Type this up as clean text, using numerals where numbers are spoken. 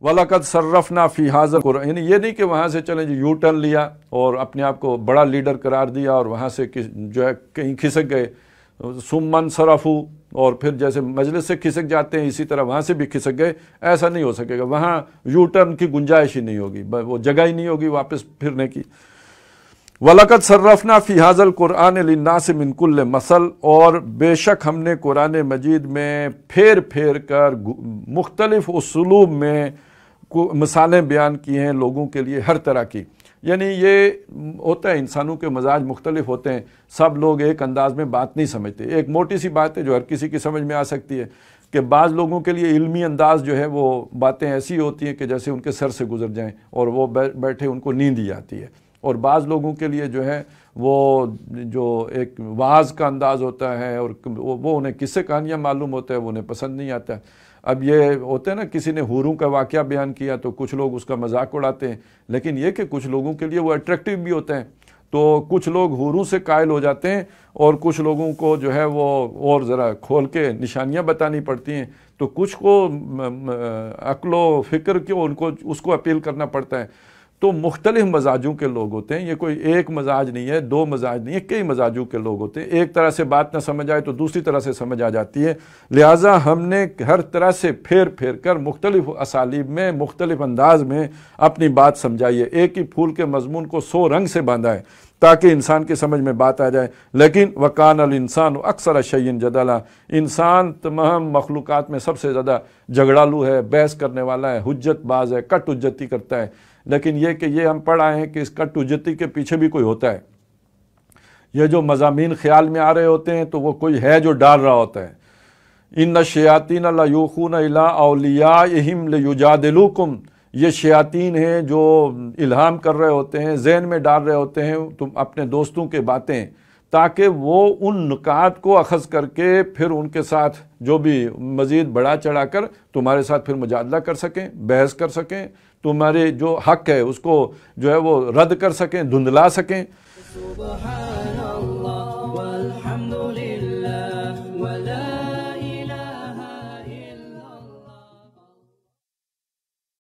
وَلَقَدْ صَرَّفْنَا فِي هَذَا الْقُرْآنِ، یعنی یہ نہیں کہ وہاں سے چلیں جی یو ٹرن لیا اور اپنے آپ کو بڑا لیڈر قرار دیا اور وہاں سے جو ہے کہیں کھسک گئے، ثُمَّ انصَرَفُوا، اور پھر جیسے مجلس سے کھسک جاتے ہیں اسی طرح وہاں سے بھی کھسک گئے، ایسا نہیں ہو سکے گا، وہاں یو ٹرن کی گنجائش ہی نہیں ہوگی، وہ جگہ ہی نہیں ہوگی واپس پھرنے کی۔ وَلَقَدْ صَرَّفْنَا فِي هَذَا الْقُرْآنِ لِلنَّاسِ مِنْ كُلِّ مَثَلٍ، اور بے شک ہم نے قرآن مجید میں پھیر پھیر کر مختلف اسلوب میں مثالیں بیان کی ہیں لوگوں کے لیے ہر طرح کی۔ یعنی یہ ہوتا ہے انسانوں کے مزاج مختلف ہوتے ہیں، سب لوگ ایک انداز میں بات نہیں سمجھتے۔ ایک موٹی سی بات ہے جو ہر کسی کی سمجھ میں آ سکتی ہے کہ بعض لوگوں کے لیے علمی انداز جو ہے وہ باتیں ایسی ہوتی ہیں کہ جیسے ان کے سر سے گزر جائیں اور وہ بیٹھے ان کو نیند ہی آتی ہے، اور بعض لوگوں کے لیے جو ہے وہ جو ایک وعظ کا انداز ہوتا ہے اور وہ انہیں قصے کہانیاں معلوم ہوتا ہے، وہ انہیں پسند نہیں آتا۔ اب یہ ہوتا ہے نا، کسی نے حوروں کا واقعہ بیان کیا تو کچھ لوگ اس کا مذاق اڑاتے ہیں، لیکن یہ کہ کچھ لوگوں کے لیے وہ اٹریکٹیو بھی ہوتا ہے، تو کچھ لوگ حوروں سے قائل ہو جاتے ہیں اور کچھ لوگوں کو جو ہے وہ اور ذرا کھول کے نشانیاں بتانی پڑتی ہیں، تو کچھ کو عقل و فکر کے ان کو اس کو اپیل کرنا پڑتا ہے۔ تو مختلف مزاجوں کے لوگ ہوتے ہیں، یہ کوئی ایک مزاج نہیں ہے، دو مزاج نہیں ہے، کئی مزاجوں کے لوگ ہوتے ہیں۔ ایک طرح سے بات نہ سمجھ آئے تو دوسری طرح سے سمجھ آ جاتی ہے، لہٰذا ہم نے ہر طرح سے پھیر پھیر کر مختلف اسالیب میں مختلف انداز میں اپنی بات سمجھائی ہے۔ ایک ہی پھول کے مضمون کو 100 رنگ سے باندھا ہے تاکہ انسان کی سمجھ میں بات آ جائے، لیکن وَكَانَ الْإِنسَانُ أَكْثَرَ شَيْءٍ جَدَلًا، انسان تمام مخلوقات میں سب سے زیادہ جھگڑالو ہے، بحث کرنے والا ہے، حجت باز ہے، کٹ حجتی کرتا ہے۔ لیکن یہ کہ یہ ہم پڑھ آئے ہیں کہ اس کٹ حجتی کے پیچھے بھی کوئی ہوتا ہے، یہ جو مضامین خیال میں آ رہے ہوتے ہیں تو وہ کوئی ہے جو ڈال رہا ہوتا ہے۔ إِنَّ الشَّيَاطِينَ لَيُوحُونَ إِلَىٰ أَوْلِيَائِهِمْ لِيُجَادِلُوكُمْ، یہ شیاطین ہیں جو الہام کر رہے ہوتے ہیں، ذہن میں ڈال رہے ہوتے ہیں تم اپنے دوستوں کے باتیں، تاکہ وہ ان نکات کو اخذ کر کے پھر ان کے ساتھ جو بھی مزید بڑھا چڑھا کر تمہارے ساتھ پھر مجادلہ کر سکیں، بحث کر سکیں، تمہارے جو حق ہے اس کو جو ہے وہ رد کر سکیں، دھندلا سکیں۔